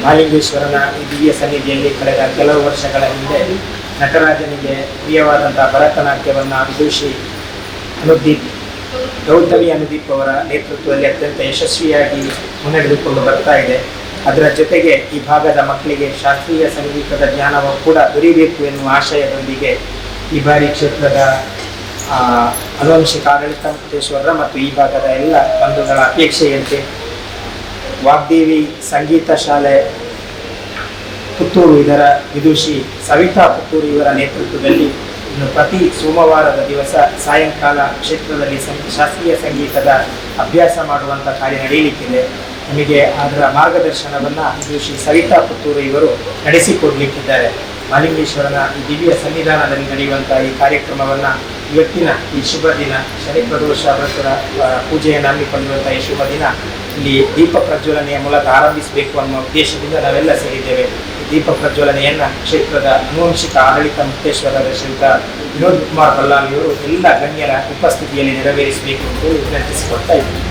ಮಹಾಲಿಂಗೇಶ್ವರನ ಈ ದಿವ್ಯ ಸನ್ನಿಧಿಯಲ್ಲಿ ಕಳೆದ ಕೆಲವು ವರ್ಷಗಳ ಹಿಂದೆ ನಟರಾಜನಿಗೆ ಪ್ರಿಯವಾದಂಥ ಭರತನಾಟ್ಯವನ್ನು ವಿದುಷಿ ಅನುದೀಪ್ ಗೌತಮಿ ಅನುದೀಪ್ ಅವರ ನೇತೃತ್ವದಲ್ಲಿ ಅತ್ಯಂತ ಯಶಸ್ವಿಯಾಗಿ ಮುನ್ನಡೆದುಕೊಂಡು ಬರ್ತಾ ಇದೆ. ಅದರ ಜೊತೆಗೆ ಈ ಭಾಗದ ಮಕ್ಕಳಿಗೆ ಶಾಸ್ತ್ರೀಯ ಸಂಗೀತದ ಜ್ಞಾನವು ಕೂಡ ದೊರೆಯಬೇಕು ಎನ್ನುವ ಆಶಯದೊಂದಿಗೆ ಈ ಬಾರಿ ಕ್ಷೇತ್ರದ ಆನುವಂಶಿಕ ಆಡಳಿತ ಮುಕ್ತೇಶ್ವರ ಮತ್ತು ಈ ಭಾಗದ ಎಲ್ಲ ಬಂಧುಗಳ ಅಪೇಕ್ಷೆಯಂತೆ ವಾಗ್ದೇವಿ ಸಂಗೀತ ಶಾಲೆ ಪುತ್ತೂರು ಇದರ ವಿದುಷಿ ಸವಿತಾ ಪುತ್ತೂರು ಇವರ ನೇತೃತ್ವದಲ್ಲಿ ಇನ್ನು ಪ್ರತಿ ಸೋಮವಾರದ ದಿವಸ ಸಾಯಂಕಾಲ ಕ್ಷೇತ್ರದಲ್ಲಿ ಶಾಸ್ತ್ರೀಯ ಸಂಗೀತದ ಅಭ್ಯಾಸ ಮಾಡುವಂಥ ಕಾರ್ಯ ನಡೆಯಲಿಕ್ಕಿದೆ. ನಮಗೆ ಅದರ ಮಾರ್ಗದರ್ಶನವನ್ನು ವಿದುಷಿ ಸವಿತಾ ಪುತ್ತೂರು ಇವರು ನಡೆಸಿಕೊಡಲಿಕ್ಕಿದ್ದಾರೆ. ಮಹಾಲಿಂಗೇಶ್ವರನ ಈ ದಿವ್ಯ ಸನ್ನಿಧಾನದಲ್ಲಿ ನಡೆಯುವಂಥ ಈ ಕಾರ್ಯಕ್ರಮವನ್ನು ಇವತ್ತಿನ ಈ ಶುಭ ದಿನ ಶನಿ ಪ್ರದೋಷ ವ್ರತದ ಪೂಜೆಯನ್ನು ಹಮ್ಮಿಕೊಳ್ಳುವಂಥ ಈ ಶುಭ ದಿನ ಇಲ್ಲಿ ದೀಪ ಪ್ರಜ್ವಲನೆಯ ಮೂಲಕ ಆರಂಭಿಸಬೇಕು ಅನ್ನೋ ಉದ್ದೇಶದಿಂದ ನಾವೆಲ್ಲ ಸೇರಿದ್ದೇವೆ. ದೀಪ ಪ್ರಜ್ವಲನೆಯನ್ನು ಕ್ಷೇತ್ರದ ಆನುವಂಶಿಕ ಆಡಳಿತ ಮುಕ್ತೇಶ್ವರದ ಶ್ರೀಯುತ ವಿನೋದ್ ಕುಮಾರ್ ಬಲ್ಲಾಮಿಯವರು ಎಲ್ಲ ಗಣ್ಯರ ಉಪಸ್ಥಿತಿಯಲ್ಲಿ ನೆರವೇರಿಸಬೇಕು ಎಂದು ವಿನಂತಿಸಿಕೊಡ್ತಾ ಇದ್ದಾರೆ.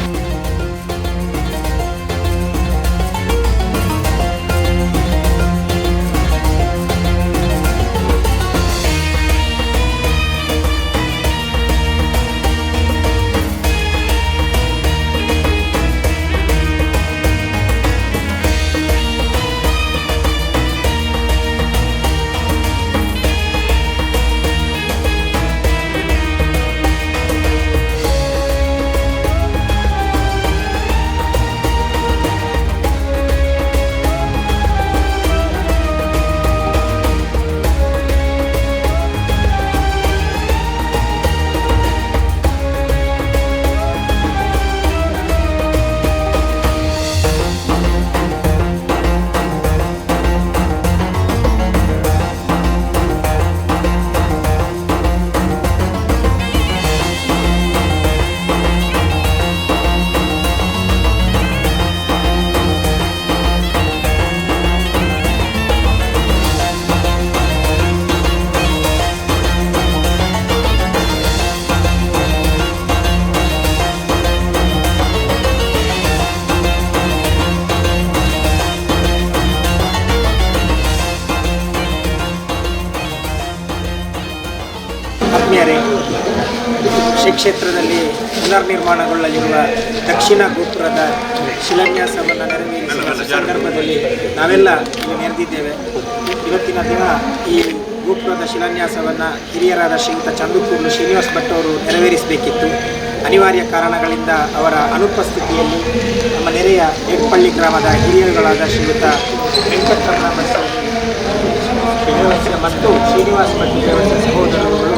ಶ್ರೀ ಕ್ಷೇತ್ರದಲ್ಲಿ ಪುನರ್ನಿರ್ಮಾಣಗೊಳ್ಳಲಿರುವ ದಕ್ಷಿಣ ಗೋಪುರದ ಶಿಲಾನ್ಯಾಸವನ್ನು ನೆರವೇರಿಸುವ ಸಂದರ್ಭದಲ್ಲಿ ನಾವೆಲ್ಲ ಇಲ್ಲಿ ನೆರೆದಿದ್ದೇವೆ. ಇವತ್ತಿನ ದಿನ ಈ ಗೋಪುರದ ಶಿಲಾನ್ಯಾಸವನ್ನು ಹಿರಿಯರಾದ ಶ್ರೀಯುತ ಚಂದುಕೂರ್ಲು ಶ್ರೀನಿವಾಸ್ ಭಟ್ ಅವರು ನೆರವೇರಿಸಬೇಕಿತ್ತು. ಅನಿವಾರ್ಯ ಕಾರಣಗಳಿಂದ ಅವರ ಅನುಪಸ್ಥಿತಿಯಲ್ಲಿ ನಮ್ಮ ನೆರೆಯ ಎಡ್ಪಳ್ಳಿ ಗ್ರಾಮದ ಹಿರಿಯರುಗಳಾದ ಶ್ರೀಯುತ ವೆಂಕಟರಮಣ ಭಟ್ ಮತ್ತು ಶ್ರೀನಿವಾಸ್ ಭಟ್ ಸಹೋದರರುಗಳು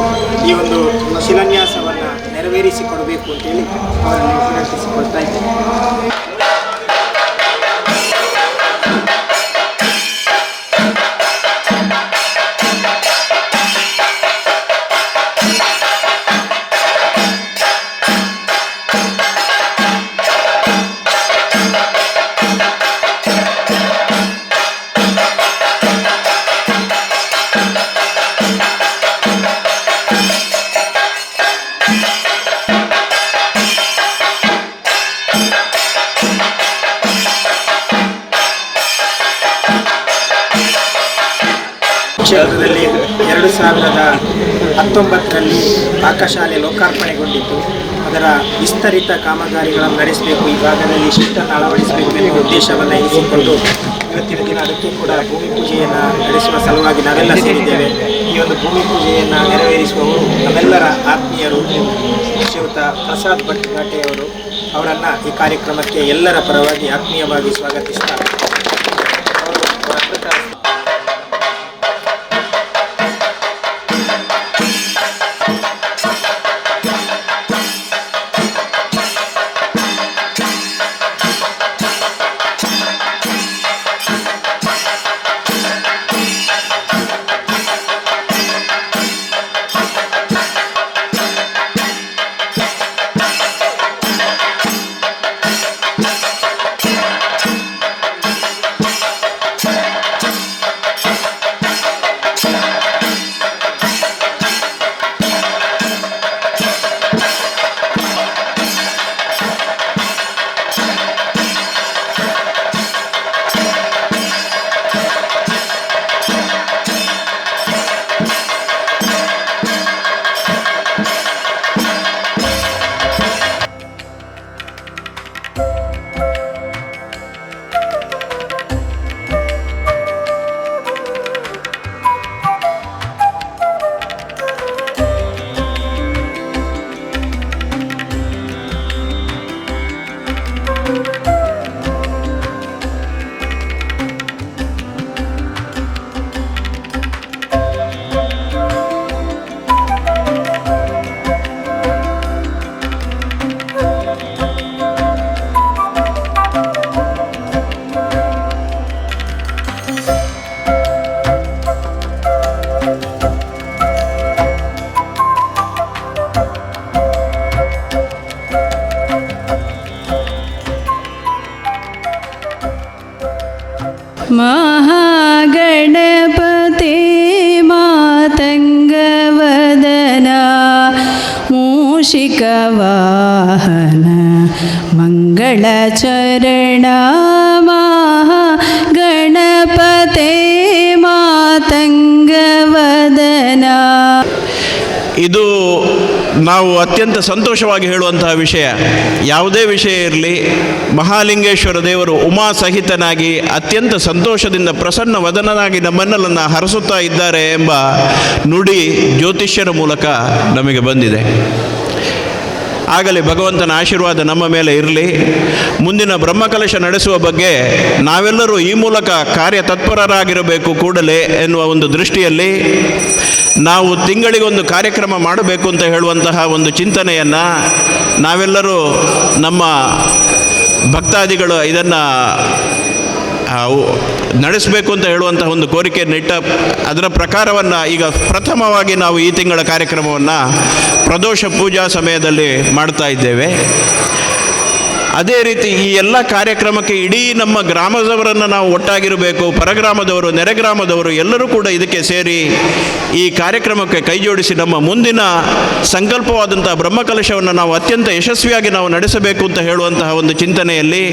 ಈ ಒಂದು ಶಿಲಾನ್ಯಾಸವನ್ನು ನೆರವೇರಿಸಿಕೊಡಬೇಕು ಅಂತೇಳಿ ಅವರಲ್ಲಿ ವಿನಂತಿಸಿಕೊಳ್ತಾ ಇದ್ದೇನೆ. ಕ್ಷೇತ್ರದಲ್ಲಿ 2019ರಲ್ಲಿ ಪಾಕಶಾಲೆ ಲೋಕಾರ್ಪಣೆಗೊಂಡಿದ್ದು ಅದರ ವಿಸ್ತರಿತ ಕಾಮಗಾರಿಗಳನ್ನು ನಡೆಸಬೇಕು, ಈ ಭಾಗದಲ್ಲಿ ಶಿಸ್ತನ್ನು ಅಳವಡಿಸಬೇಕು ಎನ್ನುವ ಉದ್ದೇಶವನ್ನು ಇರಿಸಿಕೊಂಡು ಇವತ್ತಿನ ದಿನ ಅದಕ್ಕೆ ಕೂಡ ಭೂಮಿ ಪೂಜೆಯನ್ನು ನಡೆಸುವ ಸಲುವಾಗಿ ನಾವೆಲ್ಲ ಸೇರಿದ್ದೇವೆ. ಈ ಒಂದು ಭೂಮಿ ಪೂಜೆಯನ್ನು ನೆರವೇರಿಸುವವರು ನಮ್ಮೆಲ್ಲರ ಆತ್ಮೀಯರು ಶ್ರೀಯುತ ಪ್ರಸಾದ್ ಭಟ್ ಘಾಟೆಯವರು. ಅವರನ್ನು ಈ ಕಾರ್ಯಕ್ರಮಕ್ಕೆ ಎಲ್ಲರ ಪರವಾಗಿ ಆತ್ಮೀಯವಾಗಿ ಸ್ವಾಗತಿಸ್ತಾರೆ. ಮಹಾಗಣಪತಿ ಮಾತಂಗವದನ ಮೂಷಿಕವಾಹನ ಮಂಗಳಚರಣ ಮಹಾಗಣಪತಿ ಮಾತಂಗವದನ. ಇದು ನಾವು ಅತ್ಯಂತ ಸಂತೋಷವಾಗಿ ಹೇಳುವಂತಹ ವಿಷಯ. ಯಾವುದೇ ವಿಷಯ ಇರಲಿ, ಮಹಾಲಿಂಗೇಶ್ವರ ದೇವರು ಉಮಾ ಸಹಿತನಾಗಿ ಅತ್ಯಂತ ಸಂತೋಷದಿಂದ ಪ್ರಸನ್ನ ವದನನಾಗಿ ನಮ್ಮನ್ನೆಲ್ಲ ಹರಸುತ್ತಾ ಇದ್ದಾರೆ ಎಂಬ ನುಡಿ ಜ್ಯೋತಿಷ್ಯರ ಮೂಲಕ ನಮಗೆ ಬಂದಿದೆ. ಆಗಲಿ ಭಗವಂತನ ಆಶೀರ್ವಾದ ನಮ್ಮ ಮೇಲೆ ಇರಲಿ. ಮುಂದಿನ ಬ್ರಹ್ಮಕಲಶ ನಡೆಸುವ ಬಗ್ಗೆ ನಾವೆಲ್ಲರೂ ಈ ಮೂಲಕ ಕಾರ್ಯತತ್ಪರರಾಗಿರಬೇಕು ಕೂಡಲೇ ಎನ್ನುವ ಒಂದು ದೃಷ್ಟಿಯಲ್ಲಿ ನಾವು ತಿಂಗಳಿಗೊಂದು ಕಾರ್ಯಕ್ರಮ ಮಾಡಬೇಕು ಅಂತ ಹೇಳುವಂತಹ ಒಂದು ಚಿಂತನೆಯನ್ನು ನಾವೆಲ್ಲರೂ ನಮ್ಮ ಭಕ್ತಾದಿಗಳು ಇದನ್ನು ನಡೆಸಬೇಕು ಅಂತ ಹೇಳುವಂತಹ ಒಂದು ಕೋರಿಕೆಯನ್ನು ಇಟ್ಟ ಅದರ ಪ್ರಕಾರವನ್ನು ಈಗ ಪ್ರಥಮವಾಗಿ ನಾವು ಈ ತಿಂಗಳ ಕಾರ್ಯಕ್ರಮವನ್ನು ಪ್ರದೋಷ ಪೂಜಾ ಸಮಯದಲ್ಲಿ ಮಾಡ್ತಾ ಇದ್ದೇವೆ. ಅದೇ ರೀತಿ ಈ ಎಲ್ಲ ಕಾರ್ಯಕ್ರಮಕ್ಕೆ ಇಡೀ ನಮ್ಮ ಗ್ರಾಮದವರನ್ನು ನಾವು ಒಟ್ಟಾಗಿರಬೇಕು. ಪರಗ್ರಾಮದವರು, ನೆರೆಗ್ರಾಮದವರು ಎಲ್ಲರೂ ಕೂಡ ಇದಕ್ಕೆ ಸೇರಿ ಈ ಕಾರ್ಯಕ್ರಮಕ್ಕೆ ಕೈಜೋಡಿಸಿ ನಮ್ಮ ಮುಂದಿನ ಸಂಕಲ್ಪವಾದಂತಹ ಬ್ರಹ್ಮಕಲಶವನ್ನು ನಾವು ಅತ್ಯಂತ ಯಶಸ್ವಿಯಾಗಿ ನಾವು ನಡೆಸಬೇಕು ಅಂತ ಹೇಳುವಂತಹ ಒಂದು ಚಿಂತನೆಯಲ್ಲಿ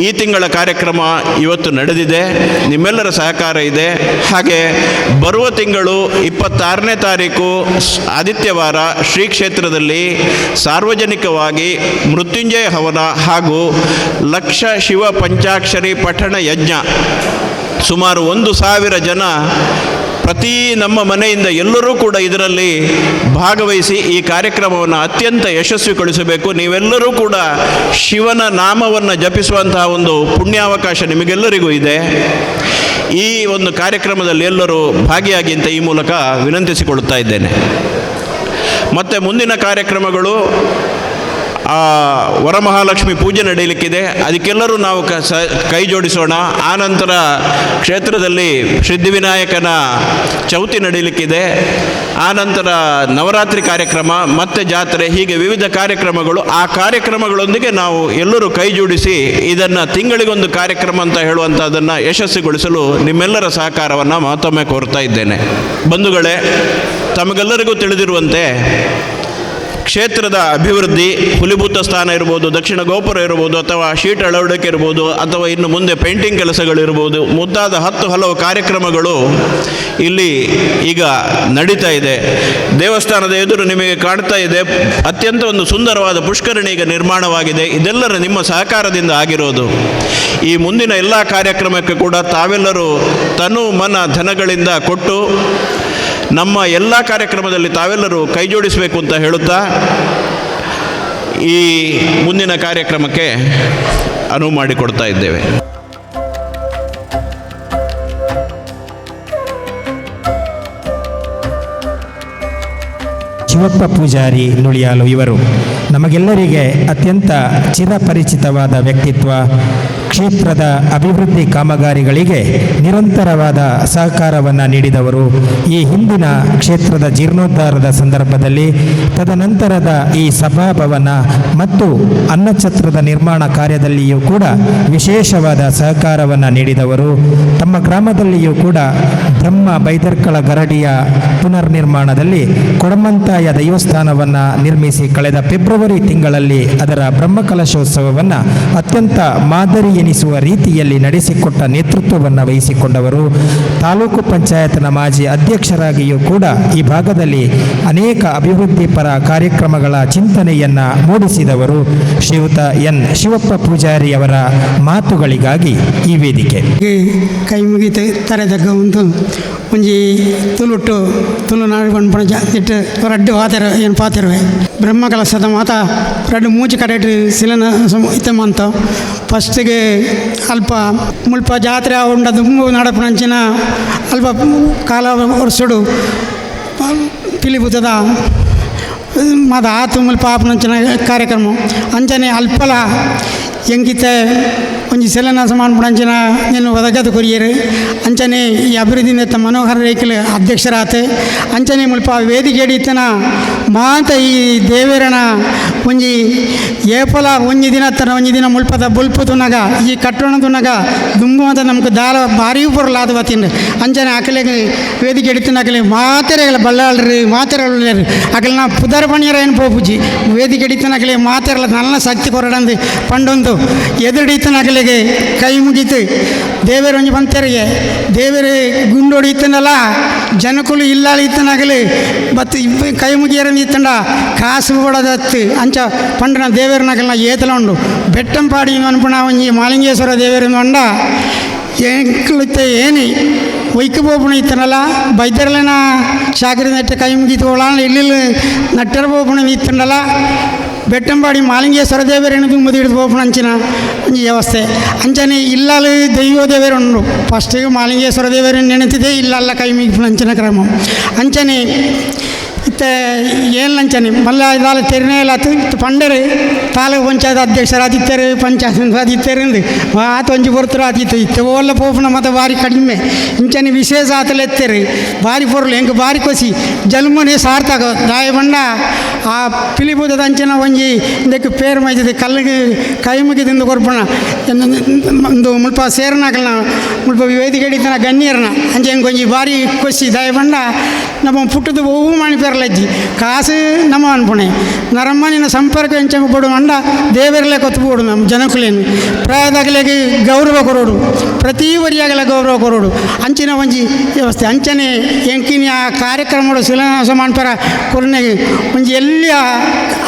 ಈ ತಿಂಗಳ ಕಾರ್ಯಕ್ರಮ ಇವತ್ತು ನಡೆದಿದೆ. ನಿಮ್ಮೆಲ್ಲರ ಸಹಕಾರ ಇದೆ. ಹಾಗೆ ಬರುವ ತಿಂಗಳು 26ನೇ ತಾರೀಕು ಆದಿತ್ಯವಾರ ಶ್ರೀ ಕ್ಷೇತ್ರದಲ್ಲಿ ಸಾರ್ವಜನಿಕವಾಗಿ ಮೃತ್ಯುಂಜಯ ಹವನ ಹಾಗೂ ಲಕ್ಷ ಶಿವ ಪಂಚಾಕ್ಷರಿ ಪಠಣ ಯಜ್ಞ, ಸುಮಾರು 1,000 ಜನ ಪ್ರತಿ ನಮ್ಮ ಮನೆಯಿಂದ ಎಲ್ಲರೂ ಕೂಡ ಇದರಲ್ಲಿ ಭಾಗವಹಿಸಿ ಈ ಕಾರ್ಯಕ್ರಮವನ್ನು ಅತ್ಯಂತ ಯಶಸ್ವಿಗೊಳಿಸಬೇಕು. ನೀವೆಲ್ಲರೂ ಕೂಡ ಶಿವನ ನಾಮವನ್ನು ಜಪಿಸುವಂತಹ ಒಂದು ಪುಣ್ಯಾವಕಾಶ ನಿಮಗೆಲ್ಲರಿಗೂ ಇದೆ. ಈ ಒಂದು ಕಾರ್ಯಕ್ರಮದಲ್ಲಿ ಎಲ್ಲರೂ ಭಾಗಿಯಾಗಿ ಅಂತ ಈ ಮೂಲಕ ವಿನಂತಿಸಿಕೊಳ್ಳುತ್ತಾ ಇದ್ದೇನೆ. ಮತ್ತು ಮುಂದಿನ ಕಾರ್ಯಕ್ರಮಗಳು ವರಮಹಾಲಕ್ಷ್ಮಿ ಪೂಜೆ ನಡೆಯಲಿಕ್ಕಿದೆ. ಅದಕ್ಕೆಲ್ಲರೂ ನಾವು ಕೈ ಜೋಡಿಸೋಣ. ಆನಂತರ ಕ್ಷೇತ್ರದಲ್ಲಿ ಸಿದ್ಧಿವಿನಾಯಕನ ಚೌತಿ ನಡೆಯಲಿಕ್ಕಿದೆ. ಆನಂತರ ನವರಾತ್ರಿ ಕಾರ್ಯಕ್ರಮ, ಮತ್ತೆ ಜಾತ್ರೆ, ಹೀಗೆ ವಿವಿಧ ಕಾರ್ಯಕ್ರಮಗಳು. ಆ ಕಾರ್ಯಕ್ರಮಗಳೊಂದಿಗೆ ನಾವು ಎಲ್ಲರೂ ಕೈ ಜೋಡಿಸಿ ಇದನ್ನು ತಿಂಗಳಿಗೊಂದು ಕಾರ್ಯಕ್ರಮ ಅಂತ ಹೇಳುವಂಥದ್ದನ್ನು ಯಶಸ್ವಿಗೊಳಿಸಲು ನಿಮ್ಮೆಲ್ಲರ ಸಹಕಾರವನ್ನು ಮತ್ತೊಮ್ಮೆ ಕೋರ್ತಾ ಇದ್ದೇನೆ. ಬಂಧುಗಳೇ, ತಮಗೆಲ್ಲರಿಗೂ ತಿಳಿದಿರುವಂತೆ ಕ್ಷೇತ್ರದ ಅಭಿವೃದ್ಧಿ, ಹುಲಿಭೂತ ಸ್ಥಾನ ಇರ್ಬೋದು, ದಕ್ಷಿಣ ಗೋಪುರ ಇರ್ಬೋದು, ಅಥವಾ ಶೀಟ್ ಅಳವಡಿಕೆ ಇರ್ಬೋದು, ಅಥವಾ ಇನ್ನು ಮುಂದೆ ಪೇಂಟಿಂಗ್ ಕೆಲಸಗಳಿರ್ಬೋದು, ಮುಂತಾದ ಹಲವು ಕಾರ್ಯಕ್ರಮಗಳು ಇಲ್ಲಿ ಈಗ ನಡೀತಾ ಇದೆ. ದೇವಸ್ಥಾನದ ಎದುರು ನಿಮಗೆ ಕಾಣ್ತಾ ಇದೆ ಅತ್ಯಂತ ಒಂದು ಸುಂದರವಾದ ಪುಷ್ಕರಣಿ ಈಗ ನಿರ್ಮಾಣವಾಗಿದೆ. ಇದೆಲ್ಲರ ನಿಮ್ಮ ಸಹಕಾರದಿಂದ ಆಗಿರೋದು. ಈ ಮುಂದಿನ ಎಲ್ಲ ಕಾರ್ಯಕ್ರಮಕ್ಕೆ ಕೂಡ ತಾವೆಲ್ಲರೂ ತನು ಮನ ಧನಗಳಿಂದ ಕೊಟ್ಟು ನಮ್ಮ ಎಲ್ಲ ಕಾರ್ಯಕ್ರಮದಲ್ಲಿ ತಾವೆಲ್ಲರೂ ಕೈ ಜೋಡಿಸಬೇಕು ಅಂತ ಹೇಳುತ್ತಾ ಈ ಮುಂದಿನ ಕಾರ್ಯಕ್ರಮಕ್ಕೆ ಅನುವು ಮಾಡಿಕೊಡ್ತಾ ಇದ್ದೇವೆ. ಶಿವಪ್ಪ ಪೂಜಾರಿ ನುಳಿಯಾಲು ಇವರು ನಮಗೆಲ್ಲರಿಗೆ ಅತ್ಯಂತ ಚಿರಪರಿಚಿತವಾದ ವ್ಯಕ್ತಿತ್ವ. ಕ್ಷೇತ್ರದ ಅಭಿವೃದ್ಧಿ ಕಾಮಗಾರಿಗಳಿಗೆ ನಿರಂತರವಾದ ಸಹಕಾರವನ್ನು ನೀಡಿದವರು. ಈ ಹಿಂದಿನ ಕ್ಷೇತ್ರದ ಜೀರ್ಣೋದ್ಧಾರದ ಸಂದರ್ಭದಲ್ಲಿ, ತದನಂತರದ ಈ ಸಭಾಭವನ ಮತ್ತು ಅನ್ನಛತ್ರದ ನಿರ್ಮಾಣ ಕಾರ್ಯದಲ್ಲಿಯೂ ಕೂಡ ವಿಶೇಷವಾದ ಸಹಕಾರವನ್ನು ನೀಡಿದವರು. ತಮ್ಮ ಗ್ರಾಮದಲ್ಲಿಯೂ ಕೂಡ ಬ್ರಹ್ಮ ಬೈದರ್ಕಳ ಗರಡಿಯ ಪುನರ್ ನಿರ್ಮಾಣದಲ್ಲಿ ಕೊಡಮಂತಾಯ ದೈವಸ್ಥಾನವನ್ನು ನಿರ್ಮಿಸಿ ಕಳೆದ ಫೆಬ್ರವರಿ ತಿಂಗಳಲ್ಲಿ ಅದರ ಬ್ರಹ್ಮಕಲಶೋತ್ಸವವನ್ನು ಅತ್ಯಂತ ಮಾದರಿ ಎನಿಸುವ ರೀತಿಯಲ್ಲಿ ನಡೆಸಿಕೊಟ್ಟ ನೇತೃತ್ವವನ್ನು ವಹಿಸಿಕೊಂಡವರು. ತಾಲೂಕು ಪಂಚಾಯತ್ನ ಮಾಜಿ ಅಧ್ಯಕ್ಷರಾಗಿಯೂ ಕೂಡ ಈ ಭಾಗದಲ್ಲಿ ಅನೇಕ ಅಭಿವೃದ್ಧಿ ಪರ ಕಾರ್ಯಕ್ರಮಗಳ ಚಿಂತನೆಯನ್ನು ಮೂಡಿಸಿದವರು. ಶ್ರೀಯುತ ಎನ್ ಶಿವಪ್ಪ ಪೂಜಾರಿಯವರ ಮಾತುಗಳಿಗಾಗಿ ಈ ವೇದಿಕೆ. ಕೈ ಮುಗಿತು ತರೆದಕ್ಕ ಒಂದು ಒಂಜಿ ತುಳುಟ್ಟು ತುಳುನಾಡು ಪಂಪಣ ಇಟ್ಟು ರಡ್ಡು ಪಾತೆರ ಏನು ಪಾತಿರುವೆ ಬ್ರಹ್ಮಕಲಶದ ಮಾತ ರಡ್ಡು ಮೂಜಿ ಕಡೆಟ್ಟು ಸಿಲನ ಇತ್ತಮಂತ ಫಸ್ಟಿಗೆ ಅಲ್ಪ ಮುಲ್ಪ ಜಾತ್ರೆ ಉಂಡದು ನಡಪನಂಚಿನ ಅಲ್ಪ ಕಾಲ ವರ್ಷಡು ಪಿಲಿಬುತ್ತದ ಮಾದ ಆತು ಮುಲ್ಪ ಆಪನಂಚಿನ ಕಾರ್ಯಕ್ರಮ ಅಂಚನೆ ಅಲ್ಪಲ ಎಂಕಿತ್ತೆ ಒಂಜಿ ಸೆಲೆನಾಸ ಮಾಡ್ಬಿಡಂಚಿನ ನೀನು ಒದಗದು ಕೊರಿಯರು ಅಂಚನೆ ಈ ಅಭಿವೃದ್ಧಿ ನೆತ್ತ ಮನೋಹರ ರೇಖಲ್ ಅಧ್ಯಕ್ಷರಾತ ಅಂಚನೆ ಮುಲ್ಪ ವೇದಿಕೆ ಹಿಡಿತನ ಮಾತ ಈ ದೇವೇರನ ಒಂಜಿ ಏಪಲ ಒಂಜಿ ದಿನ ತರ ಒಂಜಿ ದಿನ ಮುಲ್ಪದ ಬುಲ್ಪು ತುನಗ ಈ ಕಟ್ಟೋಣ ತುನಗ ದುಂಬು ಅಂತ ನಮ್ಗೆ ದಾಲ ಭಾರಿ ಬರಲಾದ ಬತ್ತಿಂಡು ಅಂಚನೆ ಅಕಲೆಗೆ ವೇದಿಕೆ ಹಿಡಿತನ ಅಕಲೆ ಮಾತೆರೆಗಳ ಬಳ್ಳಾಳ್ರಿ ಮಾತೆರೆಗಳು ಅಕಲ್ನ ಪುದರ ಪಣಿಯರ ಏನು ಪೋಪುಜಿ ವೇದಿಕೆ ಹಿಡಿತನ ಅಕಲೆ ಮಾತೆರಲ ನನ್ನ ಶಕ್ತಿ ಕೊರಡಂದು ಪಂಡೊಂದು ಎದುರಿಡಿತನ ಅಕಲೆಗೆ ಕೈ ಮುಗಿತು ದೇವೇರು ಒಂಜಿ ಬಂತೆರಿಗೆ ದೇವೇರು ಗುಂಡೋಡಿ ಇತ್ತನಲ್ಲ ಜನಕುಲು ಇಲ್ಲಾಳಿ ಇತ್ತನಾಗಲಿ ಬತ್ತು ಕೈ ಮುಗಿಯರ ಇತ್ತಂಡ ಕಾಸು ಕೊಡೋದತ್ತು ಅಂಚ ಪಂಡನ ದೇವೇರನಾಗಲ್ಲ ಏತಲ ಉಂಡು ಬೆಟ್ಟಂಪಾಡಿ ಅನ್ಪುಣ ಒಂಜಿ ಮಾಲಿಂಗೇಶ್ವರ ದೇವೇರು ಅಂಡ ಎಂಕ್ಲಿತ್ತೆ ಏನಿ ಒಯ್ಕು ಬೋಪುಣ ಇತ್ತನಲ್ಲ ಬೈದರ್ಲೆನ ಶಾಕರಿ ನೆಟ್ಟ ಕೈ ಮುಗಿತು ಇಲ್ಲಿ ನಟ್ಟರ ಬೋಪುಣ ಇತ್ತಂಡಲ್ಲ ಬೆಟ್ಟಂಪಾಡಿ ಮಾಲಿಂಗೇಶ್ವರ ದೇವೇರೇನು ತುಂಬದಿ ಹಿಡಿದು ಬೋಪುಣ ಅಂಚಿನ ಈ ವ್ಯವಸ್ಥೆ ಅಂಚನೆ ಇಲ್ಲಲ್ಲಿ ದೈವ ದೇವೇರು ಉಂಡು ಫಸ್ಟಿಗೆ ಮಾಲಿಂಗೇಶ್ವರ ದೇವೇರನ್ನು ನೆನೆತಿದೆ ಇಲ್ಲಲ್ಲ ಕೈ ಮುಗಿಪುಣ ಅಂಚಿನ ಕ್ರಮ ಅಂಚನೆ ಇತ್ತೆ ಏನು ಅಂಚನೆ ಮಲ್ಲ ಇದಾಲ ತೆರಿನೇಲಾತು ಇತ್ತು ಪಂಡರು ತಾಲೂಕು ಪಂಚಾಯತ್ ಅಧ್ಯಕ್ಷರಾದಿತ್ತರು ಪಂಚಾಯತ್ ಆದಿತ್ತರಿಂದ ಆತ ಒಂಜಿ ಬರ್ತರು ಆದಿತ್ತು ಇತ್ತು ಓಲ್ಲ ಪೋಪುಣ ಮತ್ತು ಭಾರಿ ಕಡಿಮೆ ಇಂಚನೆ ವಿಶೇಷ ಆತಲೆ ಎತ್ತೇರಿ ಭಾರಿ ಪೊರ್ಲು ಹೆಂಗೆ ಭಾರಿ ಕೊಸಿ ಜಲ್ಮನೆ ಸಾರ್ಥಕ ದಾಯ ಬಂಡ ಆ ಪಿಲಿಬುದದ ಅಂಚನ ಒಂಜಿ ಇದಕ್ಕೆ ಪೇರು ಮೈದಿದೆ ಕಲ್ಲಿಗೆ ಕೈ ಮುಗಿದಿಂದ ಕೊರ್ಪಣ ಒಂದು ಮುಲ್ಪ ಸೇರನಾಕಲ್ನ ಮುಲ್ಪ ವೇದಿಕೆ ಹಿಡಿತನ ಗಣ್ಯರನ ಅಂಚೆ ಹೆಂಗೆ ಒಂಜಿ ಭಾರಿ ಕೊಸಿ ದಾಯ ಬಂಡ ನಮ್ಮ ಪುಟ್ಟದು ಹೂವು ಮಾಡಿ ಪೇರ್ಲಜ್ಜಿ ಕಾಸು ನಮ್ಮ ಅನ್ಪುಣೆ ನರಮ್ಮನಿನ ಸಂಪರ್ಕ ಹೆಂಚ ಕೊಡು ಮಂಡ ದೇವರಲ್ಲೇ ಕೊತ್ತು ಕೊಡು ನಮ್ಮ ಜನಕುಲೇನು ಪ್ರಾಯದಾಗಲಿಗೆ ಗೌರವ ಕೊರೋಡು ಪ್ರತಿ ವರಿಯಾಗಲ ಗೌರವ ಕೊರೋಡು ಅಂಚಿನ ಒಂಜಿ ವ್ಯವಸ್ಥೆ ಅಂಚನೆ ಎಂಕಿನ ಆ ಕಾರ್ಯಕ್ರಮಗಳು ಶಿಲಾನ್ಯಾಸ ಮಾಡ್ತಾರ ಕೊರನೆಗೆ ಒಂಜಿ ಎಲ್ಲಿ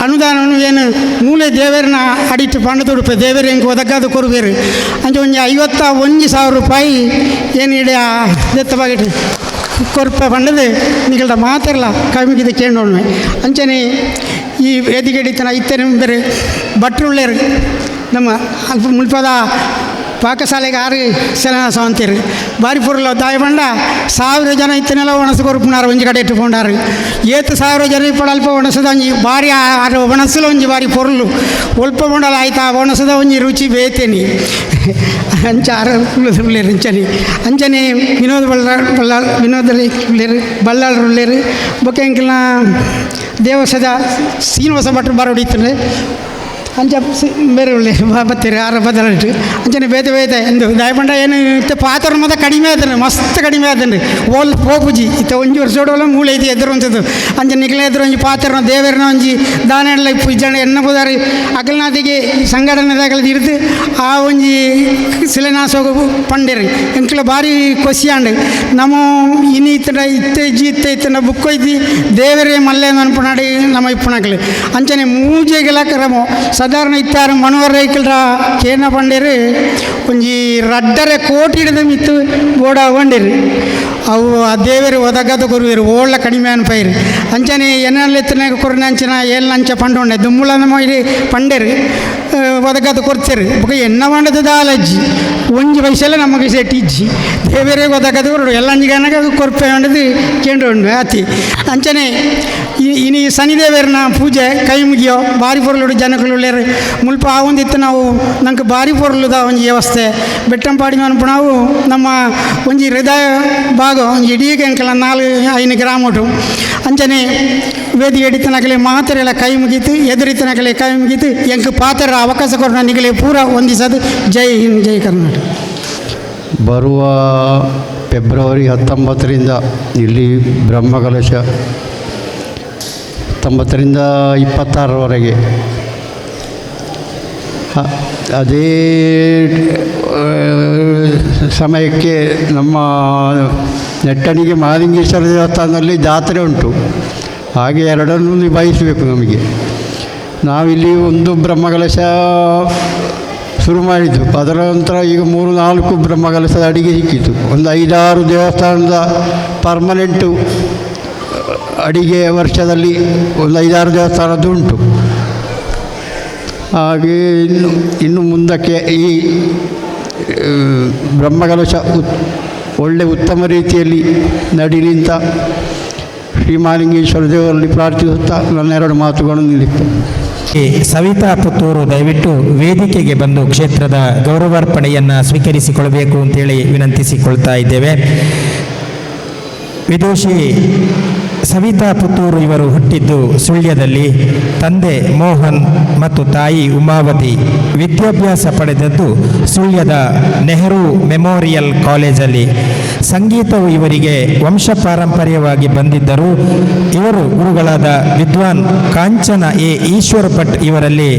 ಅನುದಾನವನ್ನು ಏನು ಮೂಲೆ ದೇವರನ್ನ ಅಡಿಟ್ಟು ಪಂಡ ತುಡುಪೆ ದೇವರು ಹೆಂಗೆ ಒದಗಾದು ಕೊರುಬೇರು ಅಂಚೆ ಒಂಜಿ 51,000 ರೂಪಾಯಿ ಏನು ಇಡೀ ದೆತ್ತವಾಗಿಟ್ಟು ಕೊರಪೆ ಪಂಡದು ನಿಗಲ್ದ ಮಾತಿರಲ್ಲ ಕವಿಗಿದೆ ಕೇಳೋಣ ಅಂಚನೆ ಈ ವೇದಿಕೆ ಹಿಡಿತನ ಇತ್ತೇನೆ ಬೇರೆ ಭಟ್ರುಳ್ಳೇರು ನಮ್ಮ ಅಲ್ಪ ಮುಲ್ಪದ ಪಾಕಶಾಲೆಗೆ 6 ಸೆಲೆನಾಸ ಅಂತೀರಿ ಭಾರಿ ಪುರ್ಲ ದಾಯ ಬಂಡ 1000 ಜನ ಇತ್ತನೆಲ್ಲ ಒಣಸು ಕೊರಪುನಾರು ಒಂಜಿ ಕಡೆ ಇಟ್ಟುಕೊಂಡಾರು 7,000 ಜನ ఇప్పుడు ಅಲ್ಪ ಒಣಸದ ಒಂಜಿ ಭಾರಿ ಒಣಸಲ ಒಂಜಿ ಭಾರಿ ಪೊರ್ಲು ಒಲ್ಪ ಬಂಡಲ ಆಯ್ತಾ ಒಣಸದ ಒಂಜಿ ರುಚಿ ಬೇತೇನಿ ಅಂಚಾರ ಉಳ್ಳೇರು ಅಂಚನೆ ಅಂಚನೆ ವಿನೋದ ವಿನೋದಲ್ಲಿ ಬಳ್ಳಾಳರು ಉಳ್ಳೇರು ಬೊಕ್ಕೆ ಎಂಕಿಲ್ನ ದೇವಸ್ಥದ ಶ್ರೀನಿವಾಸ ಭಟ್ರು ಬರೋಡಿತ್ತಂದ್ರೆ ಅಂಚ ಬೇರೆ ಒಳ್ಳೆ ಬತ್ತೀರಿ 6 ಬದಲಿಟ್ಟು ಅಂಚನೆ ಬೇತೆ ಬೇತೆ ಎಂದು ದಾಯಪಂಡ ಏನು ಇತ್ತೆ ಪಾತ್ರ ಮತ ಕಡಿಮೆ ಆದನು ಮಸ್ತ್ ಕಡಿಮೆ ಆದನು ಓಲ್ ಪೋಪುಜಿ ಇತ್ತ ಒಂಜಿ ವರ್ಷೋಡೋಲ್ಲ ಮೂಳೆ ಐತಿ ಎದುರು ಒಂಚದು ಅಂಚೆ ನಿಖಲೆ ಎದುರು ಒಂಜಿ ಪಾತ್ರನ ದೇವರನ ಒಂಜಿ ದಾನೆಲ್ಲ ಇಪ್ಪು ಜನ ಎನ್ನ ಬುದಾರಿ ಅಕಲ್ನಾದಿಗೆ ಸಂಘಟನೆದಾಗಲ ಇರ್ದು ಆ ಒಂಜಿ ಶಿಲೆನಾಸ ಪಂಡೇರಿ ಎಂಕ್ಲ ಭಾರಿ ಕೊಸಿಯಾಂಡು ನಮ್ಮ ಇನ್ನು ಇತ್ತನ ಬುಕ್ ಒಯ್ದು ದೇವರೇ ಮಲ್ಲೆ ಅನ್ಪುನಾಡಿ ನಮ್ಮ ಇಪ್ಪುನಾಕಲಿ ಅಂಚನೆ ಮೂಜೆಗೆಲ್ಲ ಕ್ರಮ ಸಾಧಾರಣ ಇತ್ತಾರು ಮನೋಹರ ರೈಕಲ್ರ ಕೇನ ಪಂಡೇರು ಒಂಜಿ ರಡ್ಡರೆ ಕೋಟಿ ಹಿಡಿದು ಮಿತ್ತು ಬೋಡ ಬಂಡೇರು ಅವು ಆ ದೇವರು ಒದಗದು ಕೊರುವೇರು ಓಳ್ಳ ಕಡಿಮೆ ಅನ್ಪೈರು ಅಂಚನೆ ಎನ್ನಲೆತ್ತನಾಗ ಕೊರನೆ ಅಂಚಿನ ಏಳ್ನ ಅಂಚ ಪಂಡೊಂಡೆ ದುಮ್ಮುಳ ನಮ್ಮ ಇಡೀ ಪಂಡೇರು ಒದಗದು ಕೊಡ್ತೇರು ಬೊಕ ಎನ್ನ ಮಂಡದ ದಾಲಜ್ಜಿ ಒಂಜಿ ವಯಸ್ಸಲ್ಲ ನಮಗೆ ಸೆಟ್ಟಿಜ್ಜಿ ದೇವರೇ ಒದಗದು ಕೊರಡು ಎಲ್ಲ ಅಂಜಿಗನಾಗ ಕೊರ್ಪೆ ಹೊಂಡದು ಕೇಂದ್ರ ಆತಿ ಅಂಚನೆ ಇನಿ ಶನಿದೇವರನ ಪೂಜೆ ಕೈ ಮುಗಿಯೋ ಭಾರಿ ಪೊರ್ಲು ಜನಗಳು ಮುಲ್ಪ ಆ ಒಂದಿತ್ತು ನಾವು ನಂಗೆ ಭಾರಿ ಪೊರ್ಲುದ ಒಂಜಿ ವ್ಯವಸ್ಥೆ ಬೆಟ್ಟಂಪಾಡಿ ಅನ್ಪು ನಾವು ನಮ್ಮ ಒಂಜಿ ಹೃದಯ ಭಾಗ ಒಂಜಿ ಇಡೀ ಎಂಕಲ 4-5 ಗ್ರಾಮ ಉಂಟು ಅಂಚನೆ ವೇದಿಕೆ ಹಿಡಿತನಕಲೆ ಮಾತೆರೆಲ್ಲ ಕೈ ಮುಗೀತು ಎದುರಿತನಕಲೆ ಕೈ ಮುಗೀತು ಎಂಕ್ ಪಾತ್ರ ಅವಕಾಶ ಕೊಡ ನಿಗಲೆ ಪೂರ ಒಂದಿಸದು ಜೈ ಹಿಂದ್ ಜೈ ಕರ್ನಾಟಕ. ಬರುವ ಫೆಬ್ರವರಿ 19ರಿಂದ ಇಲ್ಲಿ ಬ್ರಹ್ಮಕಲಶ 19ರಿಂದ 26ರವರೆಗೆ ಅದೇ ಸಮಯಕ್ಕೆ ನಮ್ಮ ನೆಟ್ಟಣಿಗೆ ಮಹಾಲಿಂಗೇಶ್ವರ ದೇವಸ್ಥಾನದಲ್ಲಿ ಜಾತ್ರೆ ಉಂಟು. ಹಾಗೆ ಎರಡನ್ನೂ ನಿಭಾಯಿಸಬೇಕು ನಮಗೆ. ನಾವಿಲ್ಲಿ ಒಂದು ಬ್ರಹ್ಮಕಲಶ ಶುರು ಮಾಡಿದ್ದು, ಅದರ ನಂತರ ಈಗ 3-4 ಬ್ರಹ್ಮಕಲಶದ ಅಡಿಗೆ ಸಿಕ್ಕಿತು. ಒಂದು 5-6 ದೇವಸ್ಥಾನದ ಪರ್ಮನೆಂಟು ಅಡಿಗೆ ವರ್ಷದಲ್ಲಿ ಒಂದು 5-6 ದೇವಸ್ಥಾನದ್ದು ಉಂಟು. ಹಾಗೆ ಇನ್ನು ಮುಂದಕ್ಕೆ ಈ ಬ್ರಹ್ಮಕಲಶ ಒಳ್ಳೆ ಉತ್ತಮ ರೀತಿಯಲ್ಲಿ ನಡೀಲಿ ಅಂತ ಶ್ರೀ ಮಹಾಲಿಂಗೇಶ್ವರ ದೇವರಲ್ಲಿ ಪ್ರಾರ್ಥಿಸುತ್ತಾ ನನ್ನ 2 ಮಾತುಗಳನ್ನು ನಿಲ್ಲಿಸ್ತೇನೆ. ಸವಿತಾ ಪುತ್ತೂರು ದಯವಿಟ್ಟು ವೇದಿಕೆಗೆ ಬಂದು ಕ್ಷೇತ್ರದ ಗೌರವಾರ್ಪಣೆಯನ್ನು ಸ್ವೀಕರಿಸಿಕೊಳ್ಳಬೇಕು ಅಂತೇಳಿ ವಿನಂತಿಸಿಕೊಳ್ತಾ ಇದ್ದೇವೆ. ವಿದೂಷಿ ಸವಿತಾ ಪುತ್ತೂರು ಇವರು ಹುಟ್ಟಿದ್ದು ಸುಳ್ಯದಲ್ಲಿ. ತಂದೆ ಮೋಹನ್ ಮತ್ತು ತಾಯಿ ಉಮಾವತಿ. ವಿದ್ಯಾಭ್ಯಾಸ ಪಡೆದದ್ದು ಸುಳ್ಯದ ನೆಹರು ಮೆಮೋರಿಯಲ್ ಕಾಲೇಜಲ್ಲಿ. ಸಂಗೀತವು ಇವರಿಗೆ ವಂಶ ಪಾರಂಪರ್ಯವಾಗಿ ಬಂದಿದ್ದರೂ ಇವರು ಗುರುಗಳಾದ ವಿದ್ವಾನ್ ಕಾಂಚನ ಎ ಈಶ್ವರ ಭಟ್ ಇವರಲ್ಲಿ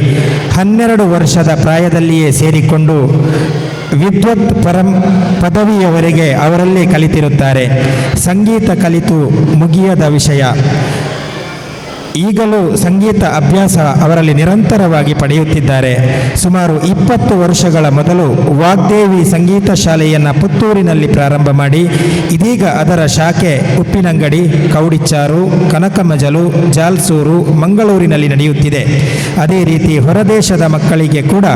12 ವರ್ಷದ ಪ್ರಾಯದಲ್ಲಿಯೇ ಸೇರಿಕೊಂಡು ವಿದ್ವತ್ ಪದವಿಯವರೆಗೆ ಅವರಲ್ಲೇ ಕಲಿತಿರುತ್ತಾರೆ. ಸಂಗೀತ ಕಲಿತು ಮುಗಿಯದ ವಿಷಯ. ಈಗಲೂ ಸಂಗೀತ ಅಭ್ಯಾಸ ಅವರಲ್ಲಿ ನಿರಂತರವಾಗಿ ಪಡೆಯುತ್ತಿದ್ದಾರೆ. ಸುಮಾರು 20 ವರ್ಷಗಳ ಮೊದಲು ವಾಗ್ದೇವಿ ಸಂಗೀತ ಶಾಲೆಯನ್ನು ಪುತ್ತೂರಿನಲ್ಲಿ ಪ್ರಾರಂಭ ಮಾಡಿ ಇದೀಗ ಅದರ ಶಾಖೆ ಉಪ್ಪಿನಂಗಡಿ, ಕೌಡಿಚ್ಚಾರು, ಕನಕಮಜಲು, ಜಾಲ್ಸೂರು, ಮಂಗಳೂರಿನಲ್ಲಿ ನಡೆಯುತ್ತಿದೆ. ಅದೇ ರೀತಿ ಹೊರದೇಶದ ಮಕ್ಕಳಿಗೆ ಕೂಡ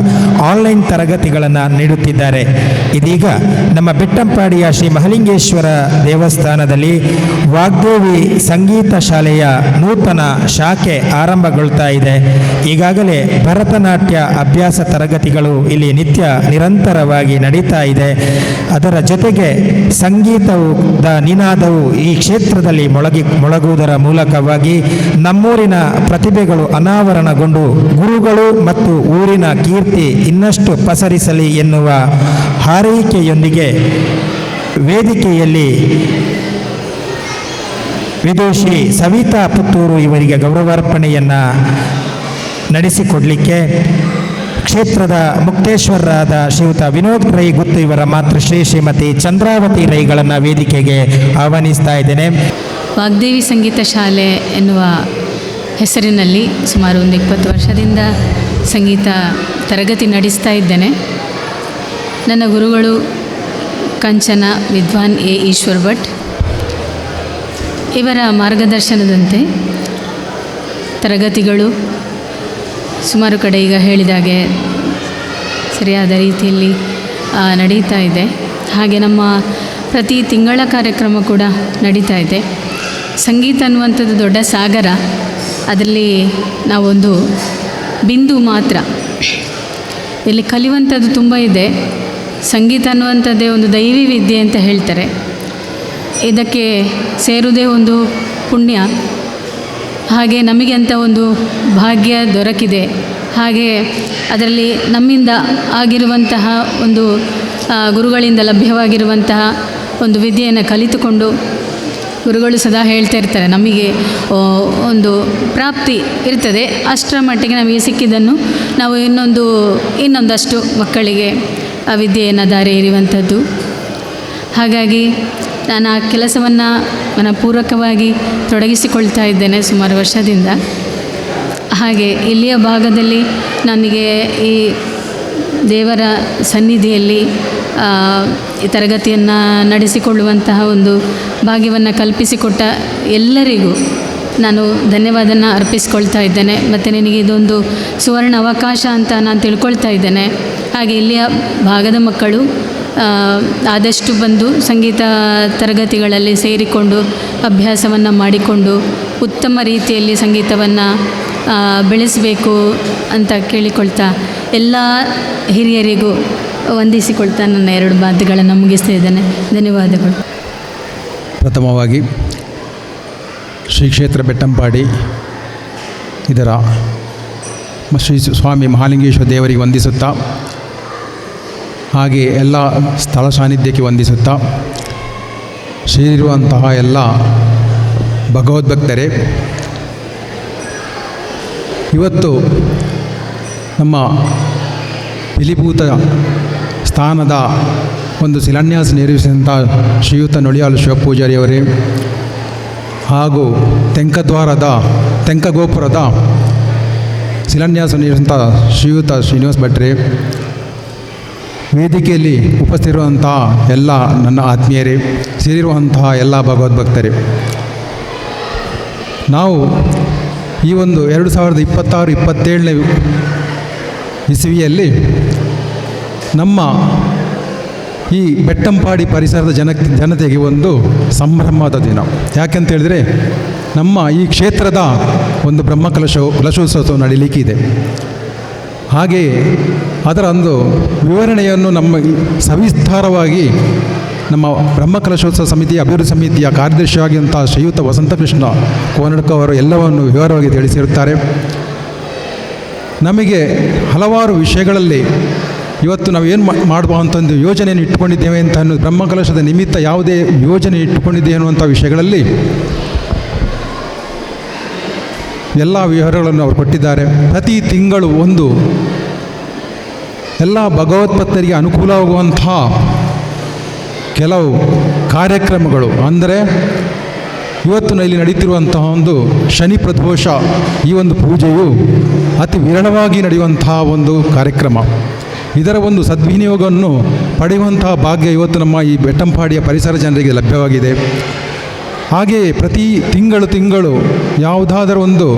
ಆನ್ಲೈನ್ ತರಗತಿಗಳನ್ನು ನೀಡುತ್ತಿದ್ದಾರೆ. ಇದೀಗ ನಮ್ಮ ಬೆಟ್ಟಂಪಾಡಿಯ ಶ್ರೀ ಮಹಲಿಂಗೇಶ್ವರ ದೇವಸ್ಥಾನದಲ್ಲಿ ವಾಗ್ದೇವಿ ಸಂಗೀತ ಶಾಲೆಯ ನೂತನ ಶಾಖೆ ಆರಂಭಗೊಳ್ತಾ ಇದೆ. ಈಗಾಗಲೇ ಭರತನಾಟ್ಯ ಅಭ್ಯಾಸ ತರಗತಿಗಳು ಇಲ್ಲಿ ನಿತ್ಯ ನಿರಂತರವಾಗಿ ನಡೀತಾ ಇದೆ. ಅದರ ಜೊತೆಗೆ ಸಂಗೀತದ ನಿನಾದವು ಈ ಕ್ಷೇತ್ರದಲ್ಲಿ ಮೊಳಗುವುದರ ಮೂಲಕವಾಗಿ ನಮ್ಮೂರಿನ ಪ್ರತಿಭೆಗಳು ಅನಾವರಣಗೊಂಡು ಗುರುಗಳು ಮತ್ತು ಊರಿನ ಕೀರ್ತಿ ಇನ್ನಷ್ಟು ಪಸರಿಸಲಿ ಎನ್ನುವ ಹಾರೈಕೆಯೊಂದಿಗೆ ವೇದಿಕೆಯಲ್ಲಿ ವಿದೂಷಿ ಸವಿತಾ ಪುತ್ತೂರು ಇವರಿಗೆ ಗೌರವಾರ್ಪಣೆಯನ್ನು ನಡೆಸಿಕೊಡಲಿಕ್ಕೆ ಕ್ಷೇತ್ರದ ಮುಕ್ತೇಶ್ವರರಾದ ಶ್ರೀಯುತ ವಿನೋದ್ ರೈ ಗುತ್ತು ಇವರ ಮಾತೃಶ್ರೀ ಶ್ರೀಮತಿ ಚಂದ್ರಾವತಿ ರೈಗಳನ್ನು ವೇದಿಕೆಗೆ ಆಹ್ವಾನಿಸ್ತಾ ಇದ್ದೇನೆ. ವಾಗ್ದೇವಿ ಸಂಗೀತ ಶಾಲೆ ಎನ್ನುವ ಹೆಸರಿನಲ್ಲಿ ಸುಮಾರು ಒಂದು 20 ವರ್ಷದಿಂದ ಸಂಗೀತ ತರಗತಿ ನಡೆಸ್ತಾ ಇದ್ದೇನೆ. ನನ್ನ ಗುರುಗಳು ಕಾಂಚನ ವಿದ್ವಾನ್ ಎ ಈಶ್ವರ್ ಭಟ್. ಇವರ ಮಾರ್ಗದರ್ಶನದಂತೆ ತರಗತಿಗಳು ಸುಮಾರು ಕಡೆ ಈಗ ಹೇಳಿದಾಗೆ ಸರಿಯಾದ ರೀತಿಯಲ್ಲಿ ನಡೀತಾ ಇದೆ. ಹಾಗೆ ನಮ್ಮ ಪ್ರತಿ ತಿಂಗಳ ಕಾರ್ಯಕ್ರಮ ಕೂಡ ನಡೀತಾ ಇದೆ. ಸಂಗೀತ ಅನ್ನುವಂಥದ್ದು ದೊಡ್ಡ ಸಾಗರ. ಅದರಲ್ಲಿ ನಾವೊಂದು ಬಿಂದು ಮಾತ್ರ. ಇಲ್ಲಿ ಕಲಿಯುವಂಥದ್ದು ತುಂಬ ಇದೆ. ಸಂಗೀತ ಅನ್ನುವಂಥದ್ದೇ ಒಂದು ದೈವಿ ವಿದ್ಯೆ ಅಂತ ಹೇಳ್ತಾರೆ. ಇದಕ್ಕೆ ಸೇರುವುದೇ ಒಂದು ಪುಣ್ಯ. ಹಾಗೆ ನಮಗೆ ಅಂತ ಒಂದು ಭಾಗ್ಯ ದೊರಕಿದೆ. ಹಾಗೆ ಅದರಲ್ಲಿ ನಮ್ಮಿಂದ ಆಗಿರುವಂತಹ ಒಂದು ಗುರುಗಳಿಂದ ಲಭ್ಯವಾಗಿರುವಂತಹ ಒಂದು ವಿದ್ಯೆಯನ್ನು ಕಲಿತುಕೊಂಡು ಗುರುಗಳು ಸದಾ ಹೇಳ್ತಾ ಇರ್ತಾರೆ, ನಮಗೆ ಒಂದು ಪ್ರಾಪ್ತಿ ಇರ್ತದೆ, ಅಷ್ಟರ ಮಟ್ಟಿಗೆ ನಮಗೆ ಸಿಕ್ಕಿದ್ದನ್ನು ನಾವು ಇನ್ನೊಂದಷ್ಟು ಮಕ್ಕಳಿಗೆ ಆ ವಿದ್ಯೆಯನ್ನು ದಾರಿ ಎರೆಯುವಂಥದ್ದು. ಹಾಗಾಗಿ ನಾನು ಆ ಕೆಲಸವನ್ನು ಮನಪೂರ್ವಕವಾಗಿ ತೊಡಗಿಸಿಕೊಳ್ತಾ ಇದ್ದೇನೆ ಸುಮಾರು ವರ್ಷದಿಂದ. ಹಾಗೆ ಇಲ್ಲಿಯ ಭಾಗದಲ್ಲಿ ನನಗೆ ಈ ದೇವರ ಸನ್ನಿಧಿಯಲ್ಲಿ ಈ ತರಗತಿಯನ್ನು ನಡೆಸಿಕೊಳ್ಳುವಂತಹ ಒಂದು ಭಾಗ್ಯವನ್ನು ಕಲ್ಪಿಸಿಕೊಟ್ಟ ಎಲ್ಲರಿಗೂ ನಾನು ಧನ್ಯವಾದನ ಅರ್ಪಿಸ್ಕೊಳ್ತಾ ಇದ್ದೇನೆ. ಮತ್ತು ನನಗೆ ಇದೊಂದು ಸುವರ್ಣ ಅವಕಾಶ ಅಂತ ನಾನು ತಿಳ್ಕೊಳ್ತಾ ಇದ್ದೇನೆ. ಹಾಗೆ ಇಲ್ಲಿಯ ಭಾಗದ ಮಕ್ಕಳು ಆದಷ್ಟು ಬಂದು ಸಂಗೀತ ತರಗತಿಗಳಲ್ಲಿ ಸೇರಿಕೊಂಡು ಅಭ್ಯಾಸವನ್ನು ಮಾಡಿಕೊಂಡು ಉತ್ತಮ ರೀತಿಯಲ್ಲಿ ಸಂಗೀತವನ್ನು ಬೆಳೆಸಬೇಕು ಅಂತ ಕೇಳಿಕೊಳ್ತಾ ಎಲ್ಲ ಹಿರಿಯರಿಗೂ ವಂದಿಸಿಕೊಳ್ತಾ ನನ್ನ 2 ಮಾತುಗಳನ್ನು ಮುಗಿಸ್ತಾ ಇದ್ದೇನೆ. ಧನ್ಯವಾದಗಳು. ಪ್ರಥಮವಾಗಿ ಶ್ರೀ ಕ್ಷೇತ್ರ ಬೆಟ್ಟಂಪಾಡಿ ಇದರ ಶ್ರೀ ಸ್ವಾಮಿ ಮಹಾಲಿಂಗೇಶ್ವರ ದೇವರಿಗೆ ವಂದಿಸುತ್ತಾ, ಹಾಗೆ ಎಲ್ಲ ಸ್ಥಳ ಸಾನ್ನಿಧ್ಯಕ್ಕೆ ವಂದಿಸುತ್ತಾ, ಸೇರಿರುವಂತಹ ಎಲ್ಲ ಭಗವದ್ಭಕ್ತರೇ, ಇವತ್ತು ನಮ್ಮ ಪಿಲಿಭೂತ ಸ್ಥಾನದ ಒಂದು ಶಿಲಾನ್ಯಾಸ ನೆರವೇರಿಸಿದಂಥ ಶ್ರೀಯುತ ನುಳಿಯಾಲು ಶಿವಪೂಜಾರಿಯವರೇ ಹಾಗೂ ತೆಂಕಗೋಪುರದ ಶಿಲಾನ್ಯಾಸ ನೆರವೇರಿಸಿದಂಥ ಶ್ರೀಯುತ ಶ್ರೀನಿವಾಸ್ ಭಟ್ರೆ, ವೇದಿಕೆಯಲ್ಲಿ ಉಪಸ್ಥಿತಿರುವಂತಹ ಎಲ್ಲ ನನ್ನ ಆತ್ಮೀಯರೇ, ಸೇರಿರುವಂತಹ ಎಲ್ಲ ಭಗವದ್ಭಕ್ತರೇ, ನಾವು ಈ ಒಂದು 2026-27ನೇ ಇಸವಿಯಲ್ಲಿ ನಮ್ಮ ಈ ಬೆಟ್ಟಂಪಾಡಿ ಪರಿಸರದ ಜನತೆಗೆ ಒಂದು ಸಂಭ್ರಮದ ದಿನ. ಯಾಕೆಂತೇಳಿದರೆ ನಮ್ಮ ಈ ಕ್ಷೇತ್ರದ ಒಂದು ಕಲಶೋತ್ಸವ ನಡೀಲಿಕ್ಕಿದೆ. ಹಾಗೆಯೇ ಅದರ ಒಂದು ವಿವರಣೆಯನ್ನು ನಮ್ಮ ಸವಿಸ್ತಾರವಾಗಿ ನಮ್ಮ ಬ್ರಹ್ಮಕಲಶೋತ್ಸವ ಸಮಿತಿಯ ಅಭಿವೃದ್ಧಿ ಸಮಿತಿಯ ಕಾರ್ಯದರ್ಶಿಯಾಗಿರುವಂಥ ಶ್ರೀಯುತ ವಸಂತಕೃಷ್ಣ ಕೋನಡ್ಕ ಅವರು ಎಲ್ಲವನ್ನು ವಿವರವಾಗಿ ತಿಳಿಸಿರುತ್ತಾರೆ. ನಮಗೆ ಹಲವಾರು ವಿಷಯಗಳಲ್ಲಿ ಇವತ್ತು ನಾವು ಏನು ಮಾಡುವ ಅಂತ ಒಂದು ಯೋಜನೆಯನ್ನು ಇಟ್ಟುಕೊಂಡಿದ್ದೇವೆ ಅಂತ ಅನ್ನೋದು, ಬ್ರಹ್ಮಕಲಶದ ನಿಮಿತ್ತ ಯಾವುದೇ ಯೋಜನೆ ಇಟ್ಟುಕೊಂಡಿದ್ದೇವೆ ಅನ್ನುವಂಥ ವಿಷಯಗಳಲ್ಲಿ ಎಲ್ಲ ವಿವರಗಳನ್ನು ಅವರು ಕೊಟ್ಟಿದ್ದಾರೆ. ಪ್ರತಿ ತಿಂಗಳು ಒಂದು ಎಲ್ಲ ಭಗವತ್ಪತ್ತರಿಗೆ ಅನುಕೂಲವಾಗುವಂಥ ಕೆಲವು ಕಾರ್ಯಕ್ರಮಗಳು, ಅಂದರೆ ಇವತ್ತು ಇಲ್ಲಿ ನಡೀತಿರುವಂತಹ ಒಂದು ಶನಿ ಪ್ರದೋಷ, ಈ ಒಂದು ಪೂಜೆಯು ಅತಿ ವಿರಳವಾಗಿ ನಡೆಯುವಂತಹ ಒಂದು ಕಾರ್ಯಕ್ರಮ. ಇದರ ಒಂದು ಸದ್ವಿನಿಯೋಗವನ್ನು ಪಡೆಯುವಂತಹ ಭಾಗ್ಯ ಇವತ್ತು ನಮ್ಮ ಈ ಬೆಟ್ಟಂಪಾಡಿಯ ಪರಿಸರ ಜನರಿಗೆ ಲಭ್ಯವಾಗಿದೆ. ಹಾಗೆಯೇ ಪ್ರತಿ ತಿಂಗಳು ಯಾವುದಾದರೂ ಒಂದು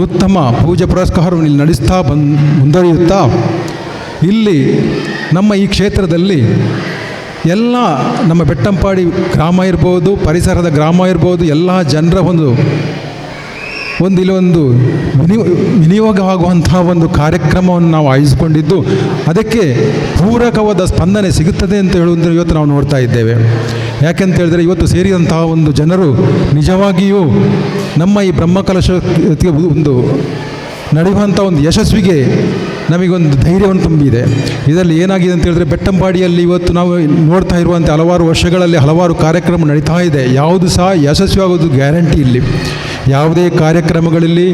ಉತ್ತಮ ಪೂಜೆ ಪುರಸ್ಕಾರವನ್ನು ಇಲ್ಲಿ ನಡೆಸ್ತಾ ಮುಂದುವರಿಯುತ್ತಾ ಇಲ್ಲಿ ನಮ್ಮ ಈ ಕ್ಷೇತ್ರದಲ್ಲಿ ಎಲ್ಲ ನಮ್ಮ ಬೆಟ್ಟಂಪಾಡಿ ಗ್ರಾಮ ಇರ್ಬೋದು, ಪರಿಸರದ ಗ್ರಾಮ ಇರ್ಬೋದು, ಎಲ್ಲ ಜನರ ಇಲ್ಲೊಂದು ವಿನಿಯೋಗವಾಗುವಂತಹ ಒಂದು ಕಾರ್ಯಕ್ರಮವನ್ನು ನಾವು ಆಯೋಜಿಸಿಕೊಂಡಿದ್ದು, ಅದಕ್ಕೆ ಪೂರಕವಾದ ಸ್ಪಂದನೆ ಸಿಗುತ್ತದೆ ಅಂತ ಹೇಳುವುದನ್ನು ಇವತ್ತು ನಾವು ನೋಡ್ತಾ ಇದ್ದೇವೆ. ಯಾಕೆಂತ ಹೇಳಿದರೆ ಇವತ್ತು ಸೇರಿದಂತಹ ಒಂದು ಜನರು ನಿಜವಾಗಿಯೂ ನಮ್ಮ ಈ ಬ್ರಹ್ಮಕಲಶ ಒಂದು ನಡೆಯುವಂಥ ಒಂದು ಯಶಸ್ವಿಗೆ ನಮಗೊಂದು ಧೈರ್ಯವನ್ನು ತುಂಬಿದೆ. ಇದರಲ್ಲಿ ಏನಾಗಿದೆ ಅಂತ ಹೇಳಿದ್ರೆ, ಬೆಟ್ಟಂಪಾಡಿಯಲ್ಲಿ ಇವತ್ತು ನಾವು ನೋಡ್ತಾ ಇರುವಂಥ ಹಲವಾರು ವರ್ಷಗಳಲ್ಲಿ ಹಲವಾರು ಕಾರ್ಯಕ್ರಮ ನಡೀತಾ ಇದೆ. ಯಾವುದು ಸಹ ಯಶಸ್ವಿಯಾಗೋದು ಗ್ಯಾರಂಟಿ ಇಲ್ಲಿ. ಯಾವುದೇ ಕಾರ್ಯಕ್ರಮಗಳಲ್ಲಿ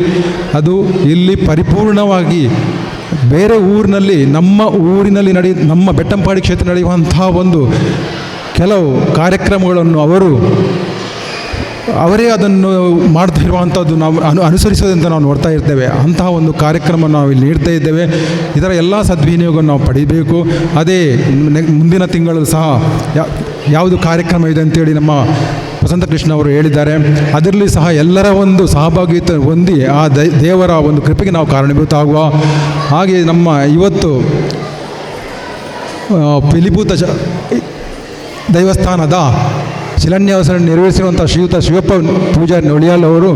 ಅದು ಇಲ್ಲಿ ಪರಿಪೂರ್ಣವಾಗಿ ಬೇರೆ ಊರಿನಲ್ಲಿ, ನಮ್ಮ ಊರಿನಲ್ಲಿ ನಮ್ಮ ಬೆಟ್ಟಂಪಾಡಿ ಕ್ಷೇತ್ರ ನಡೆಯುವಂಥ ಒಂದು ಕೆಲವು ಕಾರ್ಯಕ್ರಮಗಳನ್ನು ಅವರೇ ಅದನ್ನು ಮಾಡ್ತಾ ಇರುವಂಥದ್ದು ನಾವು ಅನುಸರಿಸೋದಂತ ನಾವು ನೋಡ್ತಾ ಇರ್ತೇವೆ. ಅಂತಹ ಒಂದು ಕಾರ್ಯಕ್ರಮ ನಾವು ಇಲ್ಲಿ ನೀಡ್ತಾ ಇದ್ದೇವೆ. ಇದರ ಎಲ್ಲ ಸದ್ವಿನಿಯೋಗವನ್ನು ನಾವು ಪಡೀಬೇಕು. ಅದೇ ಮುಂದಿನ ತಿಂಗಳು ಸಹ ಯಾವುದು ಕಾರ್ಯಕ್ರಮ ಇದೆ ಅಂತೇಳಿ ನಮ್ಮ ವಸಂತಕೃಷ್ಣ ಅವರು ಹೇಳಿದ್ದಾರೆ. ಅದರಲ್ಲಿ ಸಹ ಎಲ್ಲರ ಒಂದು ಸಹಭಾಗಿತ್ವ ಹೊಂದಿ ಆ ದೇವರ ಒಂದು ಕೃಪೆಗೆ ನಾವು ಕಾರಣೀಭೂತ ಆಗುವ ಹಾಗೆ ನಮ್ಮ ಇವತ್ತು ಪಿಲಿಭೂತ ದೈವಸ್ಥಾನದ ಶಿಲಾನ್ಯಾಸವನ್ನು ನೆರವೇರಿಸಿರುವಂಥ ಶ್ರೀಯುತ ಶಿವಪ್ಪ ಪೂಜಾರಿ ನೊಳಿಯಾಲ್ ಅವರು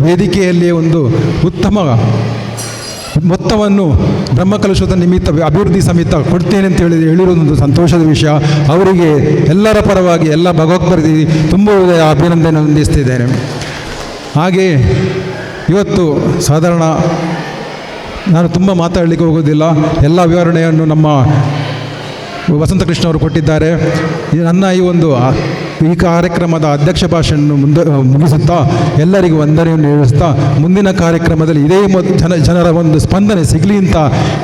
ವೇದಿಕೆಯಲ್ಲಿ ಒಂದು ಉತ್ತಮ ಮೊತ್ತವನ್ನು ಬ್ರಹ್ಮಕಲಶದ ನಿಮಿತ್ತ ಅಭಿವೃದ್ಧಿ ಸಮಿತಿ ಕೊಡ್ತೇನೆ ಅಂತ ಹೇಳಿರುವುದೊಂದು ಸಂತೋಷದ ವಿಷಯ. ಅವರಿಗೆ ಎಲ್ಲರ ಪರವಾಗಿ ಎಲ್ಲ ಭಗವತ್ಪರದಿ ತುಂಬ ಅಭಿನಂದನೆ ಹೊಂದಿಸ್ತಿದ್ದೇನೆ. ಹಾಗೆ ಇವತ್ತು ಸಾಧಾರಣ ನಾನು ತುಂಬ ಮಾತಾಡಲಿಕ್ಕೆ ಹೋಗೋದಿಲ್ಲ. ಎಲ್ಲ ವಿವರಣೆಯನ್ನು ನಮ್ಮ ವಸಂತಕೃಷ್ಣ ಅವರು ಕೊಟ್ಟಿದ್ದಾರೆ. ನನ್ನ ಈ ಕಾರ್ಯಕ್ರಮದ ಅಧ್ಯಕ್ಷ ಭಾಷೆಯನ್ನು ಮುಗಿಸುತ್ತಾ ಎಲ್ಲರಿಗೂ ವಂದನೆಯನ್ನು ನೀಡಿಸ್ತಾ, ಮುಂದಿನ ಕಾರ್ಯಕ್ರಮದಲ್ಲಿ ಇದೇ ಜನರ ಒಂದು ಸ್ಪಂದನೆ ಸಿಗಲಿ ಅಂತ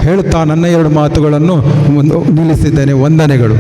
ಹೇಳುತ್ತಾ ನನ್ನ 2 ಮಾತುಗಳನ್ನು ನಿಲ್ಲಿಸಿದ್ದೇನೆ. ವಂದನೆಗಳು.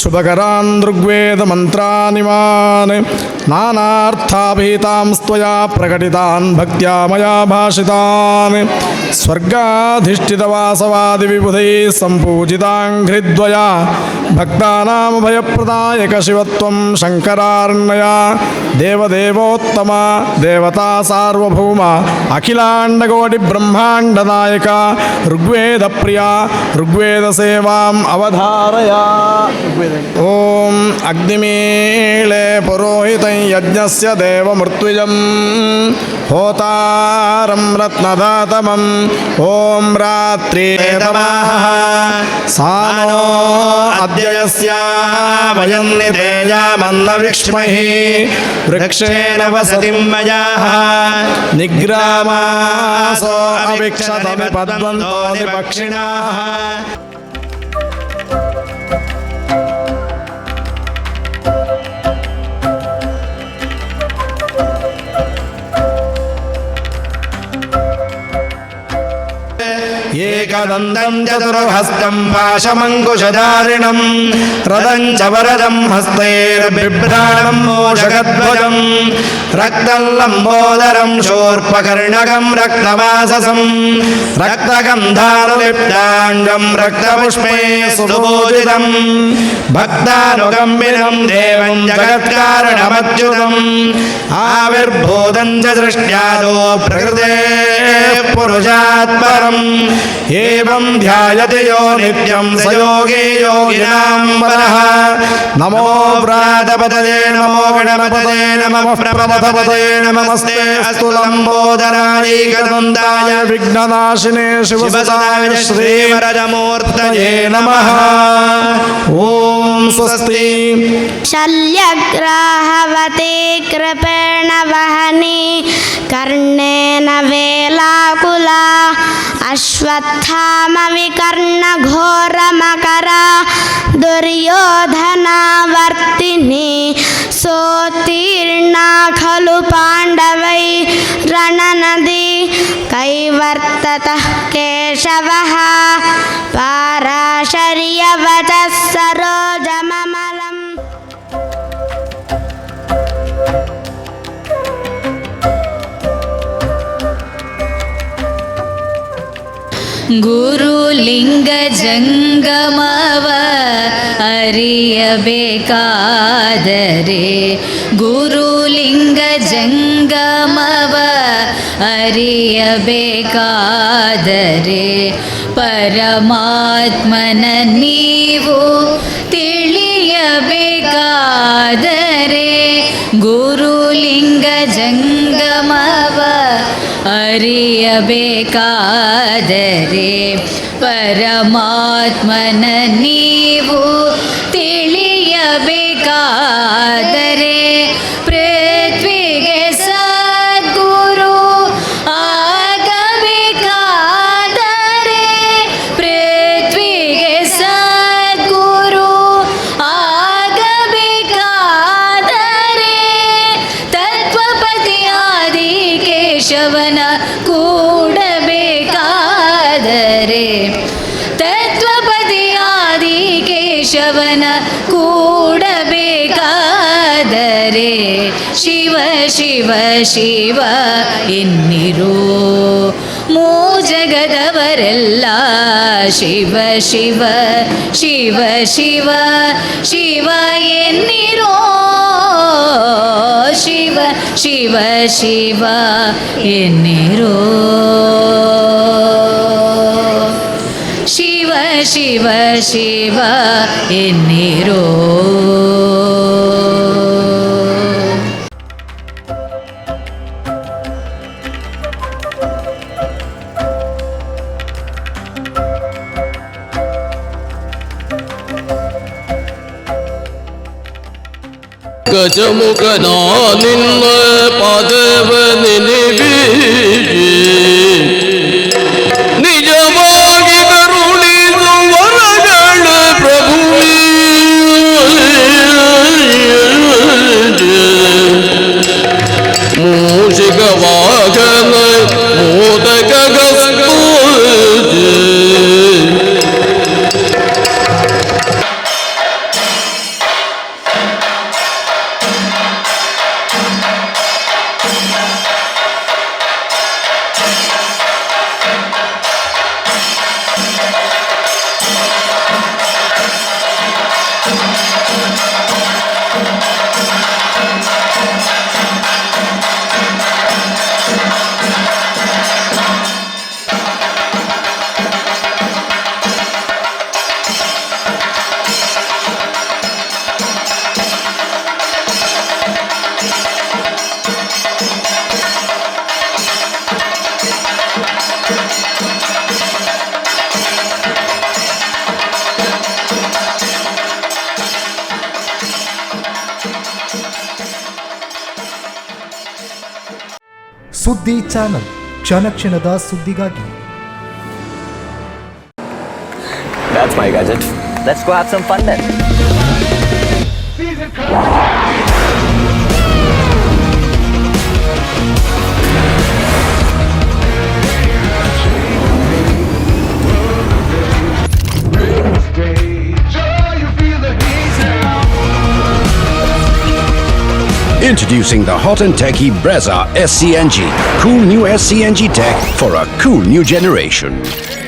ಶುಭಕರಾನ್ ಋಗ್ವೇದ ಮಂತ್ರಾನಿಮಾನ್ ನಾನಾರ್ಥಾಭೀತಾಂಸ್ತ್ವಯಾ ಪ್ರಕಟಿತಾನ್ ಭಕ್ತ್ಯಾ ಮಯಾ ಭಾಷಿತಾನ್ ಸ್ವರ್ಗಾಧಿಷ್ಠಿತವಾಸವಾದಿ ವಿಬುಧೈ ಸಂಪೂಜಿತಾಂಘ್ರಿದ್ವಯ ಭಕ್ತಾನಾಂ ಭಯಪ್ರದಾಯಕ ಶಿವತ್ವಂ ಶಂಕರಾರ್ಣಯ ದೇವದೇವೋತ್ತಮ ದೇವತಾ ಸಾರ್ವಭೌಮ ಅಖಿಲಾಂಡಕೋಟಿ ಬ್ರಹ್ಮಾಂಡನಾಯಕ ಋಗ್ವೇದ ಪ್ರಿಯ ಋಗ್ವೇದ ಸೇವಾಂ ಅವಧಾರಯ. ಓಂ ಅಗ್ನಿಮೀಳೆ ಪುರೋಹಿತಂ ಯಜ್ಞಸ್ಯ ದೇವಮೃತ್ಯುಜಂ ಹೋತಾರಂ ರತ್ನಧಾತಮಂ ಓಂ ರಾತ್ರಿ ಸಾನೋ ಅದ್ಯಯಸ್ಯ ವಯಂ ನಿಧೇಯಾಮನ್ನ ವಿಕ್ಷ್ಮಹಿ ವೃಕ್ಷೇಣ ವಸತಿಂ ಮಯಾಃ ನಿಗ್ರಾಮಾಸೋ ಅವಿಕ್ಷತಮಿ ಪದ್ವಂತೋ ನಿಪಕ್ಷಿಣಾಃ. ಏಕದಂತಂ ಚತುರ್ಹಸ್ತಂ ಪಾಶಮಂಕುಶಧಾರಿಣಂ ರದಂ ಚ ವರದಂ ಹಸ್ತೈರ್ಬಿಭ್ರಾಣಂ ಮೋಷಗಧ್ವಜಂ ರಕ್ತಂ ಲಂಬೋದರಂ ಶೂರ್ಪಕರ್ಣಕಂ ರಕ್ತವಾಸಸಂ ರಕ್ತಗಂಧಾನುಲಿಪ್ತಾಂಗಂ ರಕ್ತಪುಷ್ಪೇ ಸುಭೂಜಿತಂ ಭಕ್ತಾನುಗಂಬಿನಂ ದೇವಂ ಜಗತ್ಕಾರಣಮಚ್ಯುತಂ ಆವಿರ್ಭೂತಂ ಚ ಸೃಷ್ಟ್ಯಾದೋ ಪ್ರಕೃತೆ ಪುರುಷಾತ್ ಪರಂ ಏವಂ ಧ್ಯಾಯತೆ ಯೋ ನಿತ್ಯಂ ಸ ಯೋಗಿ ಯೋಗಿನಾಂ ಪರಃ ನಮೋ ಪ್ರಾತಪತಯೇ ನಮೋ ಗಣಪತಯೇ ನಮಃ ಪ್ರಪದಪತಯೇ ನಮಸ್ತೆ ಅಸ್ತು ಲಂಬೋದರಾಯೈಕದಂತಾಯ ವಿಘ್ನನಾಶಿನೇ ಶಿವಸದಾಯ ಶ್ರೀವರದಮೂರ್ತಯೇ ನಮಃ. ಓಂ ಸ್ವಸ್ತಿ. ಶಲ್ಯಗ್ರಾಹವತಿ ಕೃಪೇಣ ವಹನಿ ಕರ್ಣೇನ ವೇಲಾಕುಲ ಅಶ್ವತ್ಥಾಮ ವಿಕರ್ಣ ಘೋರ ಮಕರ ದುರ್ಯೋಧನಾವರ್ತಿನಿ ಸೋತ್ತೀರ್ಣ ಖಲು ಪಾಂಡವೈ ರಣನದಿ ಕೈವರ್ತತಃ ಕೇಶವಃ ಪಾರಾಶರ್ಯವಚಃ ಸರೋಜಮಮಲಂ. ಗುರುಲಿಂಗ ಜಂಗಮವ ಅರಿಯಬೇಕಾದರೆ ಗುರುಲಿಂಗ ಜಂಗಮವ ಅರಿಯಬೇಕಾದರೆ ಪರಮಾತ್ಮನ ನೀವು ತಿಳಿಯಬೇಕಾದರೆ ಗುರುಲಿಂಗ ಜಂಗಮವ ಅರಿಯಬೇಕಾದರೆ ಪರಮಾತ್ಮನ ನೀವು ತಿಳಿಯಬೇಕಾದರೆ ಪೃಥ್ವಿಗೆ ಸದ್ಗುರು ಆಗಬೇಕಾದರೆ ಪೃಥ್ವಿಗೆ ಸದ್ಗುರು ಆಗಬೇಕಾದರೆ ತತ್ವಪತಿಯಾದಿ ಕೇಶವನ ಕೂಡಬೇಕಾದರೆ ತತ್ವಪತಿಯಾದಿ ಕೇಶವನ ಕೂಡಬೇಕಾದರೆ ಶಿವ ಶಿವ ಶಿವ ಎನ್ನಿರೋ ಮೂ ಜಗದವರೆಲ್ಲ ಶಿವ ಶಿವ ಶಿವ ಶಿವ ಶಿವ ಎನ್ನಿರೋ ಶಿವ ಶಿವ ಶಿವ ಎನ್ನಿರೋ ಶಿವ ಶಿವ ಶಿವ ಎನ್ನಿರೋ. ಗಜಮುಖನ ನಿನ್ನ ಪಾದವ ನೆನೆವಿ ನಿಜವಾಗಿ ಕರುಣಿಸು ವರಗಳ ಪ್ರಭು ಮೂಷಿಕ ವಾಹನ ಮೋದಕ ಗಸ್ತು ಸುದ್ದಿ ಚಾನಲ್, ಕ್ಷಣ ಕ್ಷಣದ ಸುದ್ದಿಗಾಗಿ. That's my gadget. Let's go have some fun then. Introducing the hot and techy Brezza SCNG. Cool new SCNG tech for a cool new generation.